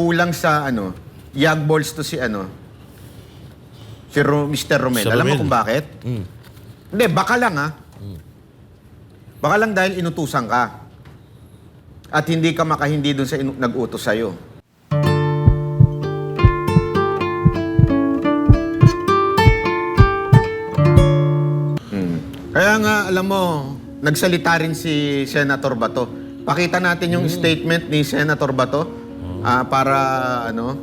kulang sa ano, yag balls to si ano, si Mr. Romel. Sir Alam mo Romel. kung bakit? Hindi, baka lang Baka lang dahil inutusan ka. At hindi ka makahindi dun sa nag-utos sa'yo. Kaya nga, alam mo, nagsalita rin si Senator Bato. Pakita natin yung statement ni Senator Bato para ano,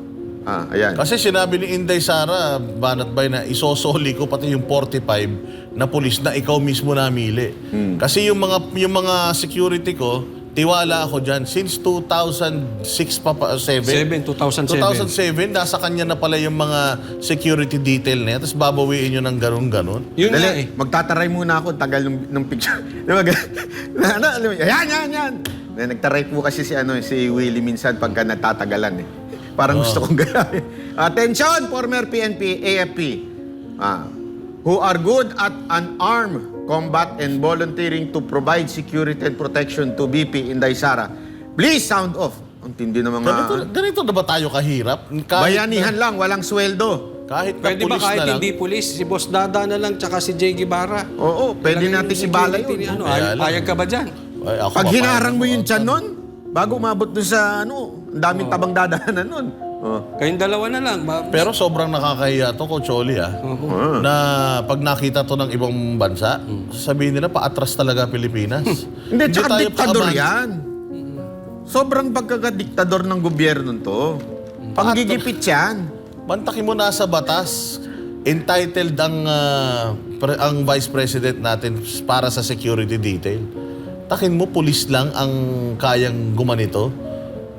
ayan. Kasi sinabi ni Inday Sara Banatbay na isosoli ko pati yung 45 na pulis na ikaw mismo namili. Kasi yung mga security ko, tiwala ako dyan. Since 2006 pa 2007, nasa kanya na pala yung mga security detail na yan. Tapos babawiin nyo ng ganun-ganun. Yun nga Dali, magtataray muna ako, tagal ng picture. Yan. Nagtaray po kasi si Willie minsan pagka natatagalan eh. Parang gusto kong gawin. Attention, former PNP, AFP, who are good at unarmed combat and volunteering to provide security and protection to BP Inday Sara. Please sound off. Ang tindi ng mga... Ganito na ba tayo kahirap? Bayanihan lang, walang sweldo. Kahit na Pwede ba pulis kahit na lang. hindi pulis, si Boss Dada na lang, tsaka si Jay Guevara? Oo, pwede natin ibala yun. Payag ka ba dyan? Ay, ako Pag papayag hinarang mo ako. yung tiyan nun, bago umabot dun sa ang daming tabang dadaanan nun. Kayong dalawa na lang. Pero sobrang nakakahiya to, Coach Oli, na pag nakita to ng ibang bansa, sabihin nila paatras talaga Pilipinas. Hindi, tsaka tayo diktador paabang. yan. Sobrang pagkakadiktador ng gobyerno to. Panggigipit yan. Mantakin mo nasa batas, entitled ang Vice President natin para sa security detail. Takin mo, pulis lang ang kayang gumanito.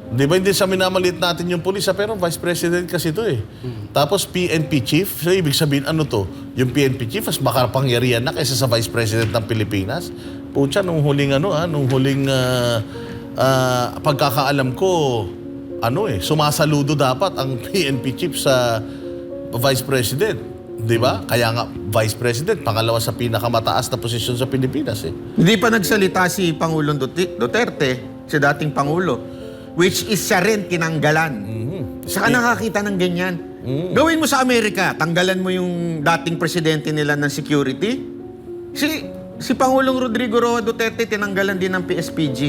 Di ba hindi sa minamalit natin yung pulis, pero Vice President kasi ito eh. Tapos PNP Chief, so ibig sabihin ano to? Yung PNP Chief, mas makapangyarihan na kaysa sa Vice President ng Pilipinas. Pucha, nung huling pagkakaalam ko, sumasaludo dapat ang PNP Chief sa Vice President. Di ba? Kaya nga, Vice President, pangalawa sa pinakamataas na posisyon sa Pilipinas eh. Hindi pa nagsalita si Pangulong Duterte, si dating Pangulo, which is siya rin tinanggalan. Saka nakakita ng ganyan. Gawin mo sa Amerika, tanggalan mo yung dating presidente nila ng security. Si Pangulong Rodrigo Roa Duterte, tinanggalan din ng PSPG.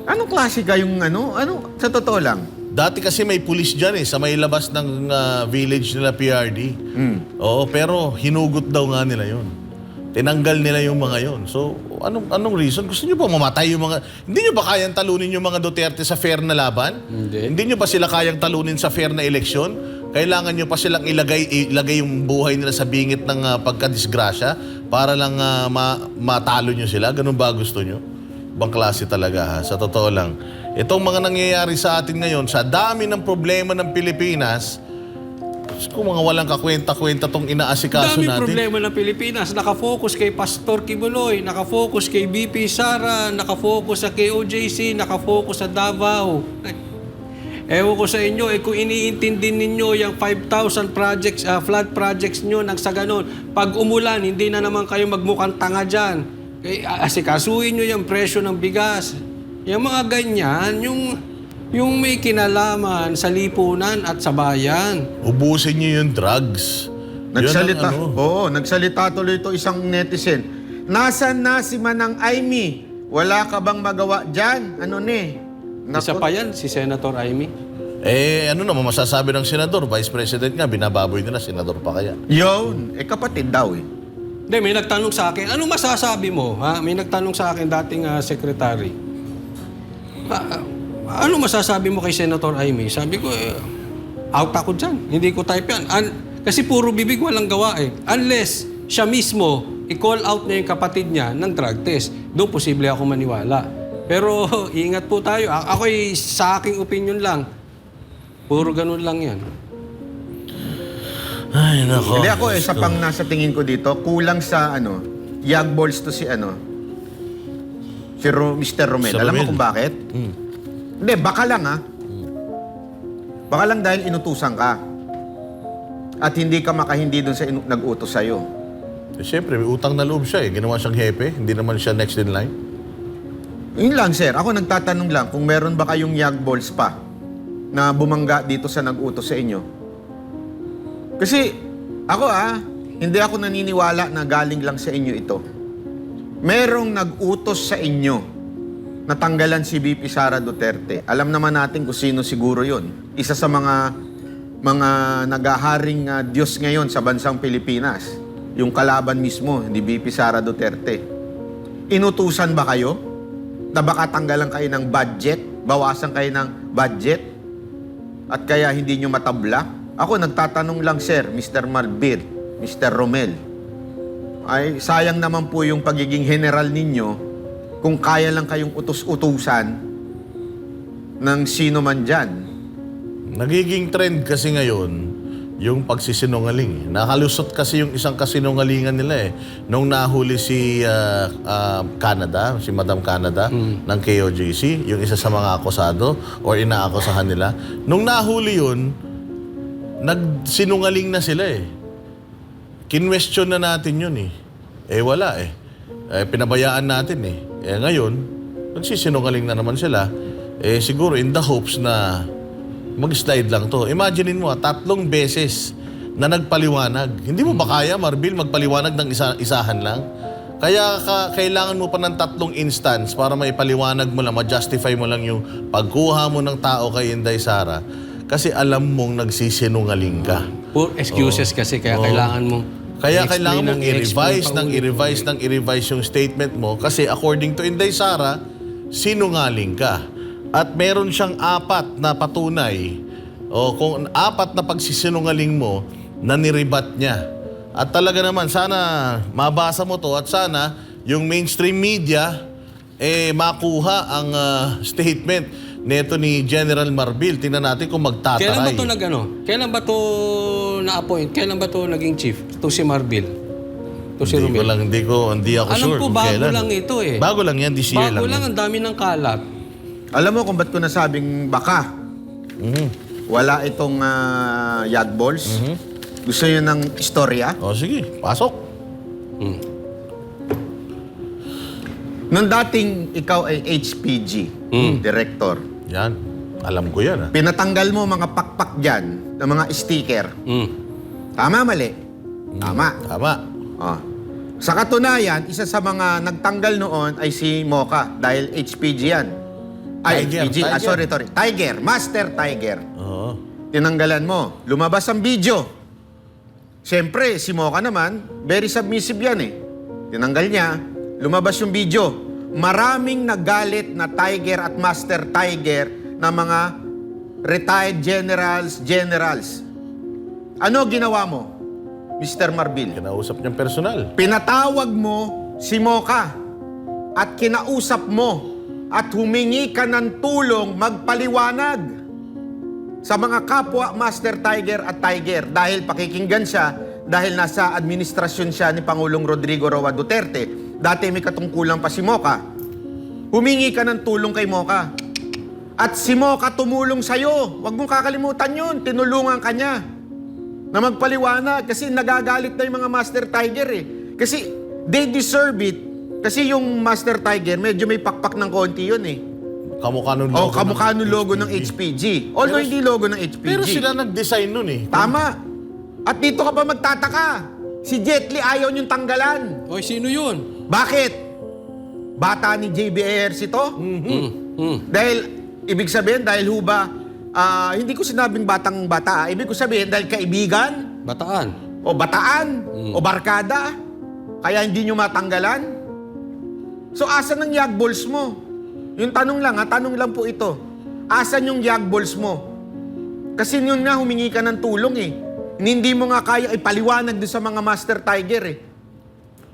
Anong klase kayong sa totoo lang? Dati kasi may pulis dyan sa may labas ng village nila PRD. Oo, pero hinugot daw nga nila yun. Tinanggal nila yung mga yon. So, anong reason? Gusto nyo ba mamatay yung mga... Hindi nyo ba kayang talunin yung mga Duterte sa fair na laban? Hindi nyo ba sila kayang talunin sa fair na eleksyon? Kailangan nyo pa silang ilagay yung buhay nila sa bingit ng pagkadisgrasya para lang matalo nyo sila? Ganun ba gusto nyo? Ibang klase talaga sa totoo lang. Itong mga nangyayari sa atin ngayon, sa dami ng problema ng Pilipinas, kung mga walang kakwenta-kwenta tong inaasikaso Daming natin. problema ng Pilipinas. Nakafocus kay Pastor Kibuloy, nakafocus kay BP Sara, nakafocus sa KOJC, nakafocus sa Davao. Ewan ko sa inyo, kung iniintindi ninyo yung 5,000 projects, flood projects nyo nang sa ganon, pag umulan, hindi na naman kayo magmukhang tanga dyan. Asikasuhin nyo yung presyo ng bigas. Yung mga ganyan, yung may kinalaman sa lipunan at sa bayan. Ubusin niyo yung drugs. Nagsalita. Yun ang Oo, nagsalita tuloy ito isang netizen. Nasaan na si Manang Aimee? Wala ka bang magawa dyan? Isa pa yan, si Senator Aimee. ano naman masasabi ng senador? Vice President nga, binababoy nila, senador pa kaya. Yun, kapatid daw eh. Hindi, may nagtanong sa akin, anong masasabi mo? May nagtanong sa akin dating secretary. Ano masasabi mo kay Senator Aimee? Sabi ko, out ako dyan. Hindi ko type yan. Kasi puro bibig walang gawa eh. Unless siya mismo, i-call out niya yung kapatid niya ng drug test. Doon posible ako maniwala. Pero ingat po tayo. Ako'y sa aking opinion lang. Puro ganun lang yan. Ay, nako. Hindi ako sa pang nasa tingin ko dito, kulang sa yag balls to si Mr. Romel. Sir Alam mo Romel. kung bakit? Hindi, baka lang Baka lang dahil inutusan ka. At hindi ka makahindi dun sa nag-utos sa'yo. Siyempre, may utang na loob siya eh. Ginawa siyang hepe. Hindi naman siya next in line. Yun lang, sir. Ako nagtatanong lang kung meron ba kayong yag balls pa na bumangga dito sa nag-utos sa inyo. Kasi ako hindi ako naniniwala na galing lang sa inyo ito. Merong nag-utos sa inyo na tanggalan si VP Sara Duterte. Alam naman natin kung sino siguro yun. Isa sa mga nagaharing Diyos ngayon sa bansang Pilipinas. Yung kalaban mismo ni VP Sara Duterte. Inutusan ba kayo? Na baka tanggalan kayo ng budget? Bawasan kayo ng budget? At kaya hindi nyo matabla? Ako nagtatanong lang, sir, Mr. Marbil, Mr. Romel. Ay, sayang naman po yung pagiging general ninyo kung kaya lang kayong utos-utusan ng sino man dyan. Nagiging trend kasi ngayon yung pagsisinungaling. Nakalusot kasi yung isang kasinungalingan nila nung nahuli si Canada, si Madam Canada ng KOJC, yung isa sa mga akusado or inaakusahan nila. Nung nahuli yun, nagsinungaling na sila Kinwestiyon na natin yun wala pinabayaan natin ngayon, nagsisinungaling na naman sila. Siguro in the hopes na mag-slide lang to. Imaginein mo, 3 beses na nagpaliwanag. Hindi mo ba kaya, Marbil, magpaliwanag ng isahan lang? Kaya kailangan mo pa ng 3 instance para maipaliwanag mo lang, ma-justify mo lang yung pagkuha mo ng tao kay Inday Sara. Kasi alam mong nagsisinungaling ka. Poor excuses kasi kaya kailangan mo Kailangan mong i-revise yung statement mo kasi according to Inday Sara, sinungaling ka. At meron siyang 4 na patunay kung 4 na pagsisinungaling mo na niribat niya. At talaga naman, sana mabasa mo to at sana yung mainstream media makuha ang statement neto ni General Marbil. Tingnan natin kung magtataray. Kailan ba ito Kailan ba ito na-appoint? Kailan ba ito naging chief? Ito si Marbil. Ito si Romel. Hindi ako Alam sure ko, kung bago kailan. lang ito Bago lang yan, this year Bago lang, yan. ang dami ng kalat. Alam mo kung ba't ko nasabing baka? Wala itong yag balls? Gusto nyo ng istorya? Sige, pasok. Nung dating ikaw ay HPG, director, Yan, alam ko yan. pinatanggal mo mga pakpak dyan ng mga sticker. Tama, mali? Tama. Tama. Sa katunayan, isa sa mga nagtanggal noon ay si Mocha dahil HPG yan. Tiger. Sorry. Tiger. Master Tiger. Oo. Tinanggalan mo. Lumabas ang video. Siyempre, si Mocha naman, very submissive yan Tinanggal niya. Lumabas yung video. Maraming nagalit na Tiger at Master Tiger na mga retired generals. Ano ginawa mo, Mr. Marbil? Kinausap niyang personal. Pinatawag mo si Mocha at kinausap mo at humingi ka ng tulong magpaliwanag sa mga kapwa Master Tiger at Tiger dahil pakikinggan siya dahil nasa administrasyon siya ni Pangulong Rodrigo Roa Duterte. Dati may katungkulan pa si Mocha. Humingi ka ng tulong kay Mocha. At si Mocha tumulong sa'yo. Huwag mong kakalimutan yun. Tinulungan ka niya na magpaliwanag kasi nagagalit na yung mga Master Tiger Kasi they deserve it. Kasi yung Master Tiger, medyo may pakpak ng konti yun Kamukha nung logo. kamukha nung logo ng HPG. Although hindi logo ng HPG. Pero sila nag-design nun Tama. At dito ka pa magtataka. Si Jet Li ayaw niyong tanggalan. Oy, sino yun? Bakit? Bata ni JBARC to? Dahil, ibig sabihin, dahil hindi ko sinabing batang bata. Ibig ko sabihin, dahil kaibigan, Bataan. o bataan, o barkada, kaya hindi nyo matanggalan. So, asan ang yag balls mo? Yung tanong lang, tanong lang po ito. Asan yung yag balls mo? Kasi yun nga, humingi ka ng tulong Hindi mo nga kaya ipaliwanag doon sa mga Master Tiger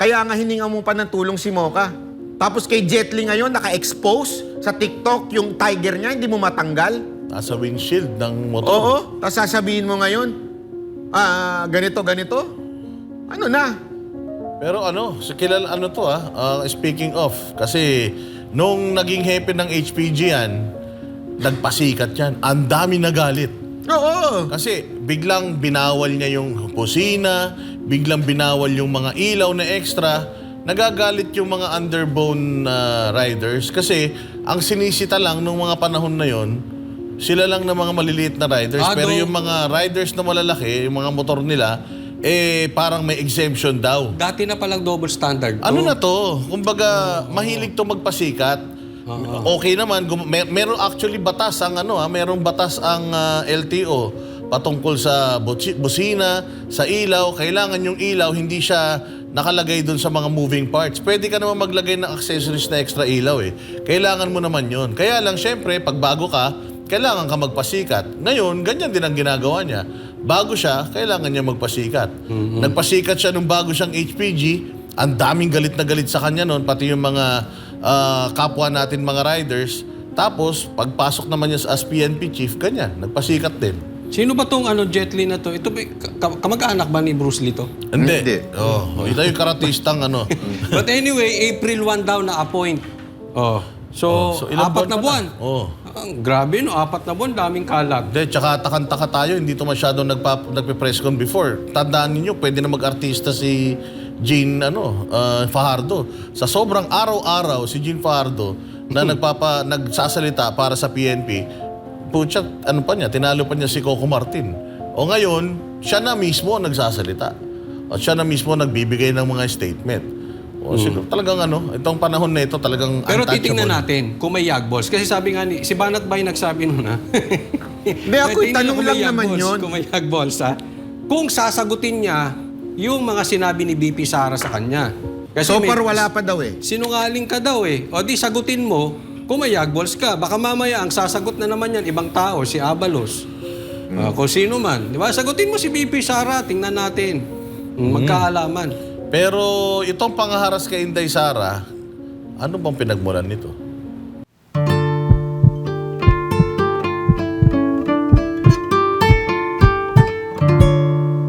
Kaya nga hininga mo pa ng tulong si Mocha. Tapos kay Jet Li ngayon, naka-expose sa TikTok yung tiger niya, hindi mo matanggal. Nasa windshield ng motor. Oo, tapos sasabihin mo ngayon, ganito. Ano na? Pero speaking of, kasi nung naging hepe ng HPG yan, nagpasikat yan. Ang dami nagalit. Oo. Kasi biglang binawal niya yung kusina, biglang binawal yung mga ilaw na extra. Nagagalit yung mga underbone riders kasi ang sinisita lang nung mga panahon na yon, sila lang na mga maliliit na riders. Ah, Pero do- yung mga riders na malalaki, yung mga motor nila, parang may exemption daw. Dati na palang double standard. Ano na to? Kumbaga, mahilig to magpasikat. Okay naman, meron actually batas ang merong batas ang LTO patungkol sa busina, sa ilaw. Kailangan yung ilaw hindi siya nakalagay dun sa mga moving parts. Pwede ka naman maglagay ng accessories na extra ilaw eh. Kailangan mo naman yun. Kaya lang syempre, pag bago ka, kailangan ka magpasikat. Ngayon, ganyan din ang ginagawa niya. Bago siya, kailangan niya magpasikat. Nagpasikat siya nung bago siyang HPG. Ang daming galit na galit sa kanya noon, pati yung mga kapwa natin mga riders. Tapos, pagpasok naman niya as PNP chief, ganyan, nagpasikat din. Sino ba tong Jet Li na to? Ito ba, kamag-anak ba ni Bruce Lee to? Hindi. Ito yung karatistang But anyway, April 1 daw na-appoint. So, ilang 4 na buwan. Oh. Ang grabe no, 4 na buwan, daming kalat. Hindi, tsaka takang-taka tayo, hindi to masyadong nagpe-press con before. Tandaan niyo, pwede na mag-artista si Jean Fajardo. Sa sobrang araw-araw, si Jean Fajardo na nagsasalita para sa PNP, putya, tinalo pa niya si Coco Martin. O ngayon, siya na mismo ang nagsasalita. At siya na mismo nagbibigay ng mga statement. O siguro talagang itong panahon na ito talagang Pero untouchable. titingnan natin kung may yagballs. Kasi sabi nga si Banat Bay nagsabi nun ha. Hindi, ako, Tingnan tanong kung may lang naman yagballs, yun. Kung may yagballs ha. Kung sasagutin niya yung mga sinabi ni BP Sara sa kanya. Kasi So far, wala pa daw eh. sinungaling ka daw eh. O di sagutin mo kung may yagballs ka. Baka mamaya ang sasagot na naman yan ibang tao, si Abalos. Kung sino man. Di ba? Sagutin mo si BP Sara, tingnan natin. Magkaalaman. Pero itong pangaharas kay Inday Sara, ano bang pinagmulan nito?